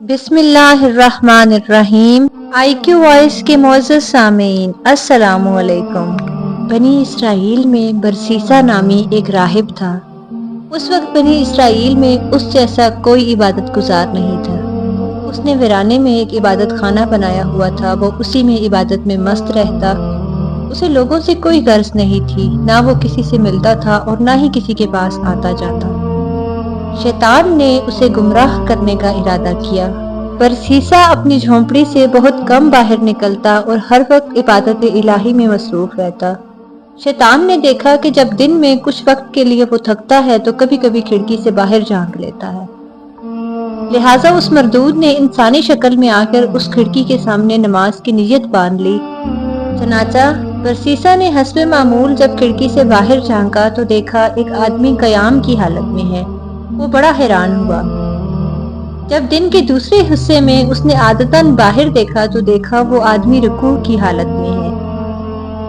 بسم اللہ الرحمن الرحیم۔ آئی کیو وائس کے معزز سامعین، السلام علیکم۔ بنی اسرائیل میں برسیسا نامی ایک راہب تھا۔ اس وقت بنی اسرائیل میں اس جیسا کوئی عبادت گزار نہیں تھا۔ اس نے ویرانے میں ایک عبادت خانہ بنایا ہوا تھا، وہ اسی میں عبادت میں مست رہتا۔ اسے لوگوں سے کوئی غرض نہیں تھی، نہ وہ کسی سے ملتا تھا اور نہ ہی کسی کے پاس آتا جاتا۔ شیطان نے اسے گمراہ کرنے کا ارادہ کیا۔ برسیسا اپنی جھونپڑی سے بہت کم باہر نکلتا اور ہر وقت عبادت الہی میں مصروف رہتا۔ شیطان نے دیکھا کہ جب دن میں کچھ وقت کے لیے وہ تھکتا ہے تو کبھی کبھی کھڑکی سے باہر جھانک لیتا ہے۔ لہٰذا اس مردود نے انسانی شکل میں آ کر اس کھڑکی کے سامنے نماز کی نیت باندھ لی۔ چنانچہ برسیسا نے حسب معمول جب کھڑکی سے باہر جھانکا تو دیکھا ایک آدمی قیام کی حالت میں ہے۔ وہ بڑا حیران ہوا۔ جب دن کے دوسرے حصے میں اس نے عادتاً باہر دیکھا تو دیکھا وہ آدمی رکوع کی حالت میں ہے۔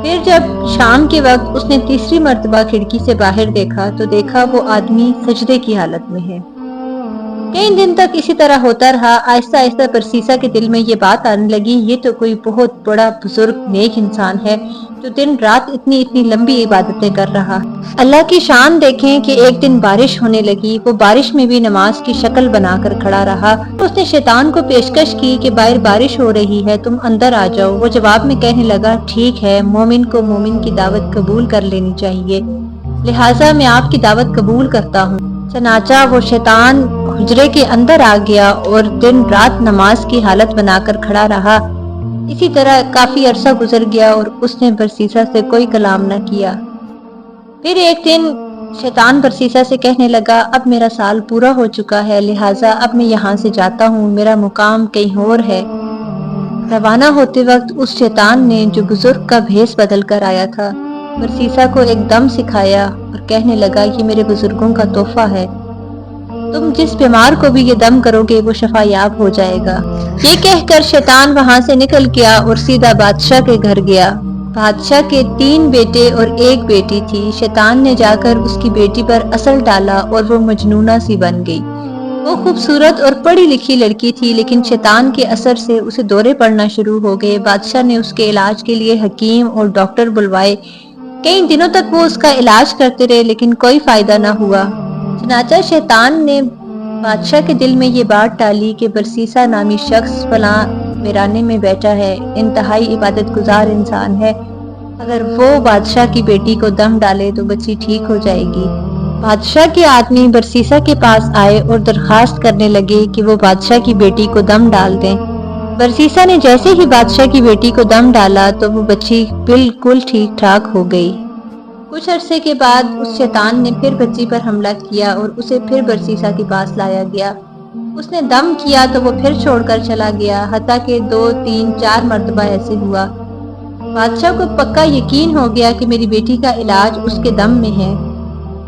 پھر جب شام کے وقت اس نے تیسری مرتبہ کھڑکی سے باہر دیکھا تو دیکھا وہ آدمی سجدے کی حالت میں ہے۔ کئی دن تک اسی طرح ہوتا رہا۔ آہستہ آہستہ برسیسا کے دل میں یہ بات آنے لگی، یہ تو کوئی بہت بڑا بزرگ نیک انسان ہے جو دن رات اتنی لمبی عبادتیں کر رہا۔ اللہ کی شان دیکھیں کہ ایک دن بارش ہونے لگی، وہ بارش میں بھی نماز کی شکل بنا کر کھڑا رہا۔ اس نے شیطان کو پیشکش کی کہ باہر بارش ہو رہی ہے، تم اندر آ جاؤ۔ وہ جواب میں کہنے لگا، ٹھیک ہے، مومن کو مومن کی دعوت قبول کر لینی چاہیے، لہٰذا میں آپ کی دعوت قبول کرتا ہوں۔ چنانچہ وہ شیطان حجرے کے اندر آ گیا اور دن رات نماز کی حالت بنا کر کھڑا رہا۔ اسی طرح کافی عرصہ گزر گیا اور اس نے برسیسا سے کوئی کلام نہ کیا۔ پھر ایک دن شیطان برسیسا سے کہنے لگا، اب میرا سال پورا ہو چکا ہے، لہٰذا اب میں یہاں سے جاتا ہوں، میرا مقام کہیں اور ہے۔ روانہ ہوتے وقت اس شیطان نے جو بزرگ کا بھیس بدل کر آیا تھا، برسیسا کو ایک دم سکھایا اور کہنے لگا، یہ میرے بزرگوں کا تحفہ ہے، تم جس بیمار کو بھی یہ دم کرو گے وہ شفا یاب ہو جائے گا۔ یہ کہہ کر شیطان وہاں سے نکل گیا اور سیدھا بادشاہ کے گھر گیا۔ بادشاہ کے 3 بیٹے اور 1 بیٹی تھی۔ شیطان نے جا کر اس کی بیٹی پر اثر ڈالا اور وہ مجنونہ سی بن گئی۔ وہ خوبصورت اور پڑھی لکھی لڑکی تھی، لیکن شیطان کے اثر سے اسے دورے پڑنا شروع ہو گئے۔ بادشاہ نے اس کے علاج کے لیے حکیم اور ڈاکٹر بلوائے۔ کئی دنوں تک وہ اس کا علاج کرتے رہے لیکن کوئی فائدہ نہ ہوا۔ چنانچہ شیطان نے بادشاہ کے دل میں یہ بات ڈالی کہ برسیسا نامی شخص فلاں ویرانے میں بیٹھا ہے، انتہائی عبادت گزار انسان ہے، اگر وہ بادشاہ کی بیٹی کو دم ڈالے تو بچی ٹھیک ہو جائے گی۔ بادشاہ کے آدمی برسیسا کے پاس آئے اور درخواست کرنے لگے کہ وہ بادشاہ کی بیٹی کو دم ڈال دیں۔ برسیسا نے جیسے ہی بادشاہ کی بیٹی کو دم ڈالا تو وہ بچی بالکل ٹھیک ٹھاک ہو گئی۔ کچھ عرصے کے بعد اس شیطان نے پھر بچی پر حملہ کیا اور اسے پھر برسیسا کے پاس لایا گیا۔ اس نے دم کیا تو وہ پھر چھوڑ کر چلا گیا، حتیٰ کہ 2 3 4 مرتبہ ایسے ہوا۔ بادشاہ کو پکا یقین ہو گیا کہ میری بیٹی کا علاج اس کے دم میں ہے۔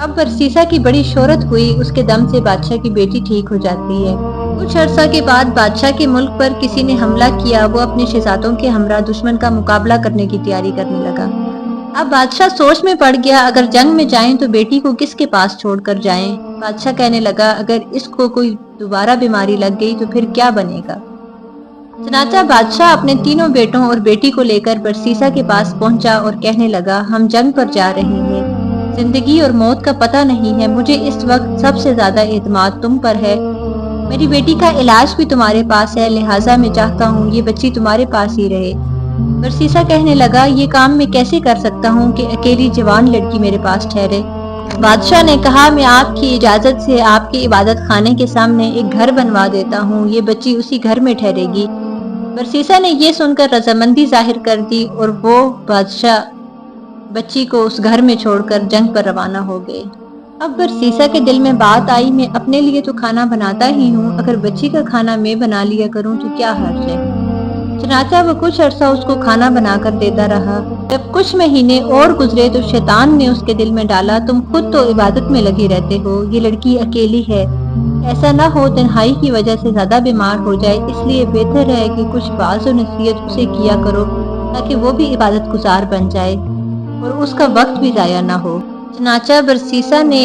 اب برسیسا کی بڑی شہرت ہوئی، اس کے دم سے بادشاہ کی بیٹی ٹھیک ہو جاتی ہے۔ کچھ عرصہ کے بعد بادشاہ کے ملک پر کسی نے حملہ کیا، وہ اپنے شہزادوں کے ہمراہ دشمن کا مقابلہ کرنے کی تیاری کرنے لگا۔ اب بادشاہ سوچ میں پڑ گیا، اگر جنگ میں جائیں تو بیٹی کو کس کے پاس چھوڑ کر جائیں۔ بادشاہ کہنے لگا، اگر اس کو کوئی دوبارہ بیماری لگ گئی تو پھر کیا بنے گا۔ چنانچہ بادشاہ اپنے 3 بیٹوں اور بیٹی کو لے کر برسیسا کے پاس پہنچا اور کہنے لگا، ہم جنگ پر جا رہے ہیں، زندگی اور موت کا پتہ نہیں ہے، مجھے اس وقت سب سے زیادہ اعتماد تم پر ہے، میری بیٹی کا علاج بھی تمہارے پاس ہے، لہٰذا میں چاہتا ہوں یہ بچی تمہارے پاس ہی رہے۔ برسیسا کہنے لگا، یہ کام میں کیسے کر سکتا ہوں کہ اکیلی جوان لڑکی میرے پاس ٹھہرے۔ بادشاہ نے کہا، میں آپ کی اجازت سے آپ کے عبادت خانے کے سامنے ایک گھر بنوا دیتا ہوں، یہ بچی اسی گھر میں ٹھہرے گی۔ برسیسا نے یہ سن کر رضامندی ظاہر کر دی اور وہ بادشاہ بچی کو اس گھر میں چھوڑ کر جنگ پر روانہ ہو گئے۔ اب برسیسا کے دل میں بات آئی، میں اپنے لیے تو کھانا بناتا ہی ہوں، اگر بچی کا کھانا میں بنا لیا کروں تو کیا حرج ہے۔ چنانچہ وہ کچھ عرصہ اس کو کھانا بنا کر دیتا رہا۔ جب کچھ مہینے اور گزرے تو شیطان نے اس کے دل میں ڈالا، تم خود تو عبادت میں لگے رہتے ہو، یہ لڑکی اکیلی ہے، ایسا نہ ہو تنہائی کی وجہ سے زیادہ بیمار ہو جائے، اس لیے بہتر ہے کہ کچھ واعظ و نصیحت اسے کیا کرو تاکہ وہ بھی عبادت گزار بن جائے اور اس کا وقت بھی ضائع نہ ہو۔ چنانچہ برسیسا نے